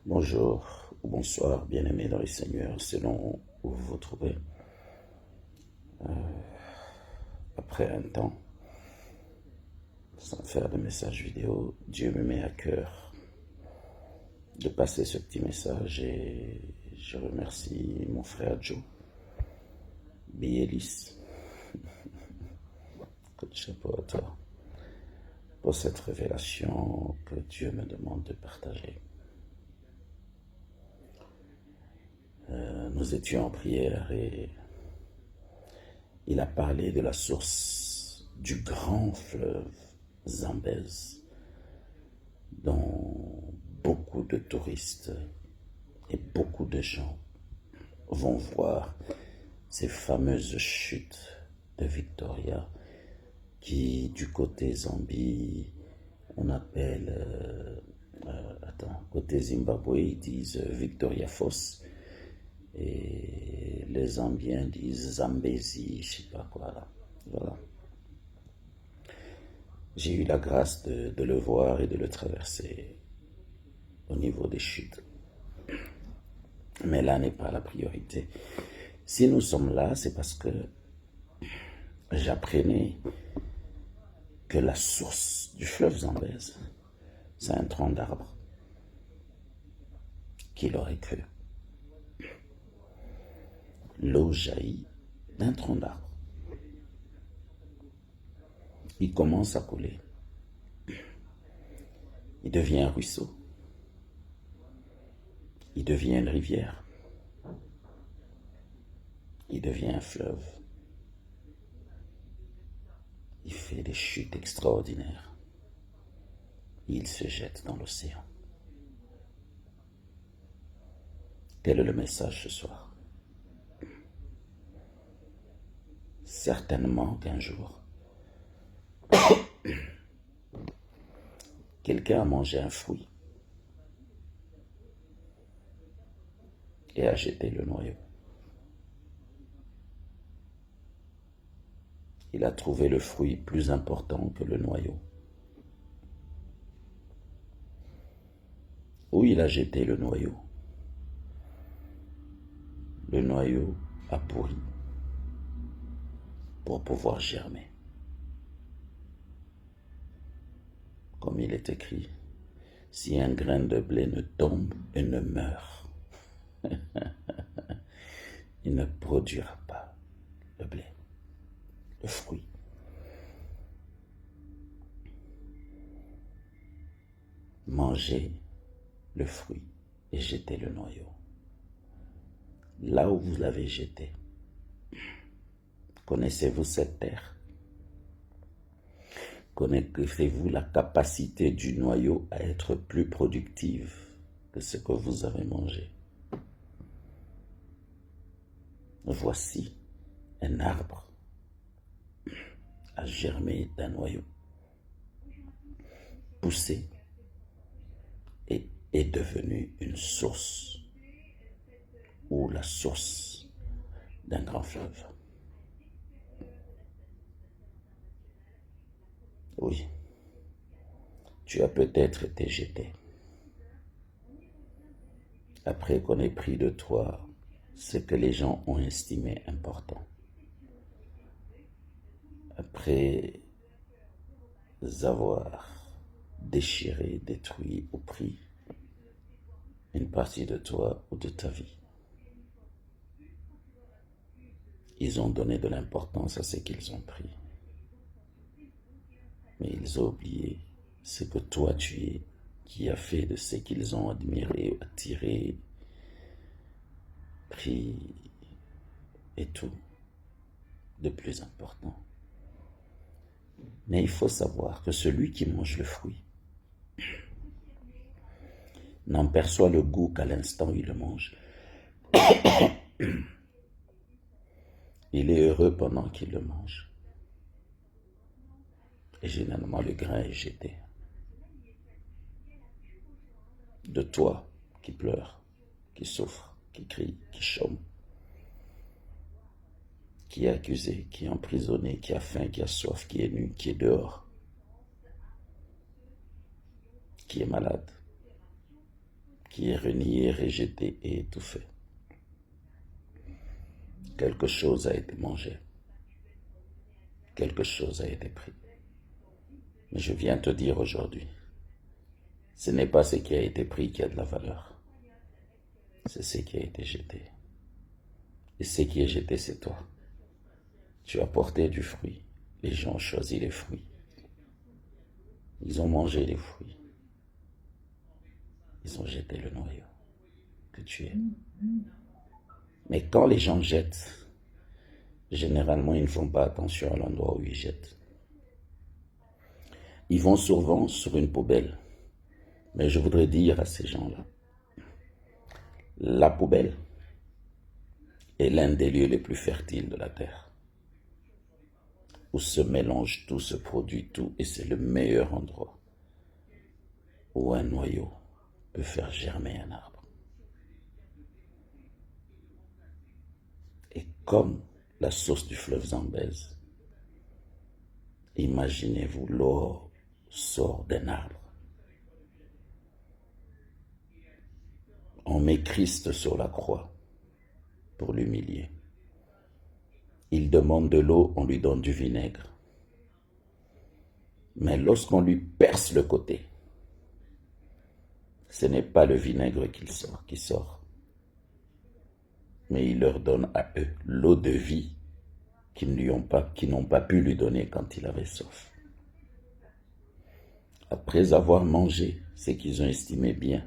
Bonjour ou bonsoir, bien-aimés dans le Seigneur, selon où vous vous trouvez. Après un temps, sans faire de message vidéo, Dieu me met à cœur de passer ce petit message et je remercie mon frère Joe, Bielis, que de chapeau à toi, pour cette révélation que Dieu me demande de partager. Nous étions en prière et il a parlé de la source du grand fleuve Zambèze, dont beaucoup de touristes et beaucoup de gens vont voir ces fameuses chutes de Victoria qui, du côté Zambie, on appelle, côté Zimbabwe, ils disent Victoria Falls, et les Zambiens disent Zambezi, je sais pas quoi là. Voilà. J'ai eu la grâce de le voir et de le traverser au niveau des chutes. Mais là n'est pas la priorité. Si nous sommes là, c'est parce que j'apprenais que la source du fleuve Zambèze, c'est un tronc d'arbre. Qui l'aurait cru? L'eau jaillit d'un tronc d'arbre. Il commence à couler. Il devient un ruisseau. Il devient une rivière. Il devient un fleuve. Il fait des chutes extraordinaires. Il se jette dans l'océan. Quel est le message ce soir? Certainement qu'un jour, quelqu'un a mangé un fruit et a jeté le noyau. Il a trouvé le fruit plus important que le noyau. Ou il a jeté le noyau. Le noyau a pourri pour pouvoir germer. Comme il est écrit, si un grain de blé ne tombe et ne meurt, il ne produira pas le blé, le fruit. Mangez le fruit et jetez le noyau. Là où vous l'avez jeté, connaissez-vous cette terre? Connaissez-vous la capacité du noyau à être plus productive que ce que vous avez mangé? Voici un arbre a germé d'un noyau, poussé et est devenu une source ou la source d'un grand fleuve. Oui, tu as peut-être été jeté après qu'on ait pris de toi ce que les gens ont estimé important. Après avoir déchiré, détruit ou pris une partie de toi ou de ta vie. Ils ont donné de l'importance à ce qu'ils ont pris. Mais ils ont oublié ce que toi tu es, qui a fait de ce qu'ils ont admiré, attiré, pris et tout de plus important. Mais il faut savoir que celui qui mange le fruit n'en perçoit le goût qu'à l'instant où il le mange. Il est heureux pendant qu'il le mange. Et généralement, le grain est jeté. De toi qui pleure, qui souffre, qui crie, qui chôme, qui est accusé, qui est emprisonné, qui a faim, qui a soif, qui est nu, qui est dehors, qui est malade, qui qui est renié, rejeté et étouffé. Quelque chose a été mangé. Quelque chose a été pris. Mais je viens te dire aujourd'hui, ce n'est pas ce qui a été pris qui a de la valeur. C'est ce qui a été jeté. Et ce qui est jeté, c'est toi. Tu as porté du fruit. Les gens ont choisi les fruits. Ils ont mangé les fruits. Ils ont jeté le noyau que tu es. Mais quand les gens jettent, généralement, ils ne font pas attention à l'endroit où ils jettent. Ils vont souvent sur une poubelle. Mais je voudrais dire à ces gens-là, la poubelle est l'un des lieux les plus fertiles de la terre, où se mélange tout, se produit tout, et c'est le meilleur endroit où un noyau peut faire germer un arbre. Et comme la source du fleuve Zambèze, imaginez-vous, l'eau sort d'un arbre. On met Christ sur la croix pour l'humilier. Il demande de l'eau, on lui donne du vinaigre. Mais lorsqu'on lui perce le côté, ce n'est pas le vinaigre qui sort, mais il leur donne à eux l'eau de vie qu'ils n'ont pas pu lui donner quand il avait soif. Après avoir mangé ce qu'ils ont estimé bien,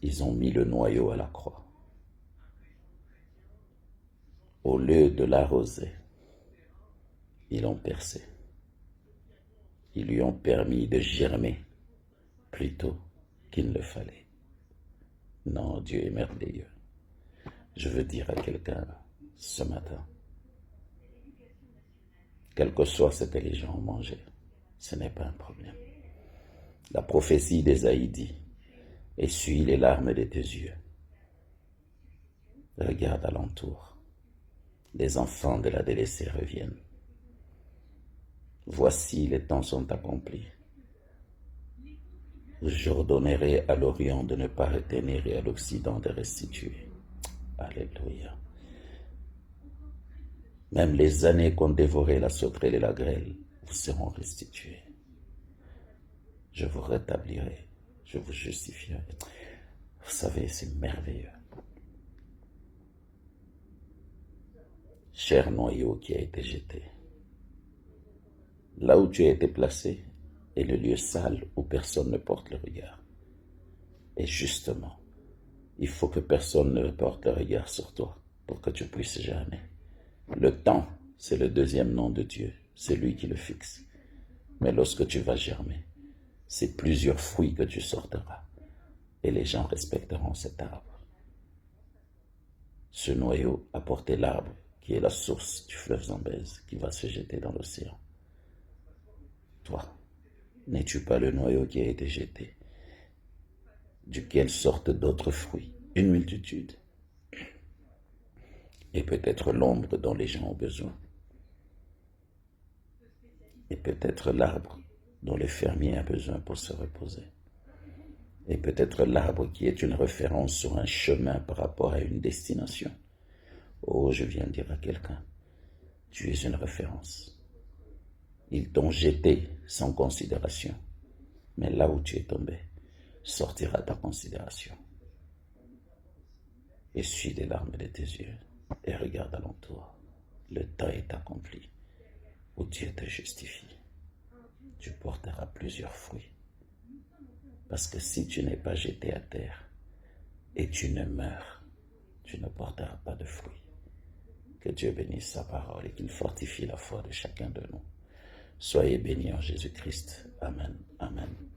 ils ont mis le noyau à la croix. Au lieu de l'arroser, ils l'ont percé. Ils lui ont permis de germer plutôt qu'il ne le fallait. Non, Dieu est merveilleux. Je veux dire à quelqu'un ce matin, quel que soit ce que les gens ont mangé, ce n'est pas un problème. La prophétie d'Ésaïe dit, essuie les larmes de tes yeux. Regarde alentour. Les enfants de la délaissée reviennent. Voici, les temps sont accomplis. J'ordonnerai à l'Orient de ne pas retenir et à l'Occident de restituer. Alléluia. Même les années qu'ont dévoré la sauterelle et la grêle vous seront restituées. Je vous rétablirai, je vous justifierai. Vous savez, c'est merveilleux. Cher noyau qui a été jeté, là où tu as été placé est le lieu sale où personne ne porte le regard. Et justement, il faut que personne ne porte le regard sur toi pour que tu puisses germer. Le temps, c'est le deuxième nom de Dieu, c'est lui qui le fixe. Mais lorsque tu vas germer, c'est plusieurs fruits que tu sortiras et les gens respecteront cet arbre. Ce noyau a porté l'arbre qui est la source du fleuve Zambèze qui va se jeter dans l'océan. Toi, n'es-tu pas le noyau qui a été jeté, duquel sortent d'autres fruits, une multitude, et peut-être l'ombre dont les gens ont besoin, et peut-être l'arbre dont le fermier a besoin pour se reposer, et peut-être l'arbre qui est une référence sur un chemin par rapport à une destination. Oh, je viens de dire à quelqu'un, tu es une référence. Ils t'ont jeté sans considération, mais là où tu es tombé, sortira ta considération. Essuie les larmes de tes yeux et regarde alentour. Le temps est accompli où Dieu te justifie. Tu porteras plusieurs fruits. Parce que si tu n'es pas jeté à terre et tu ne meurs, tu ne porteras pas de fruits. Que Dieu bénisse sa parole et qu'il fortifie la foi de chacun de nous. Soyez bénis en Jésus-Christ. Amen. Amen. Amen.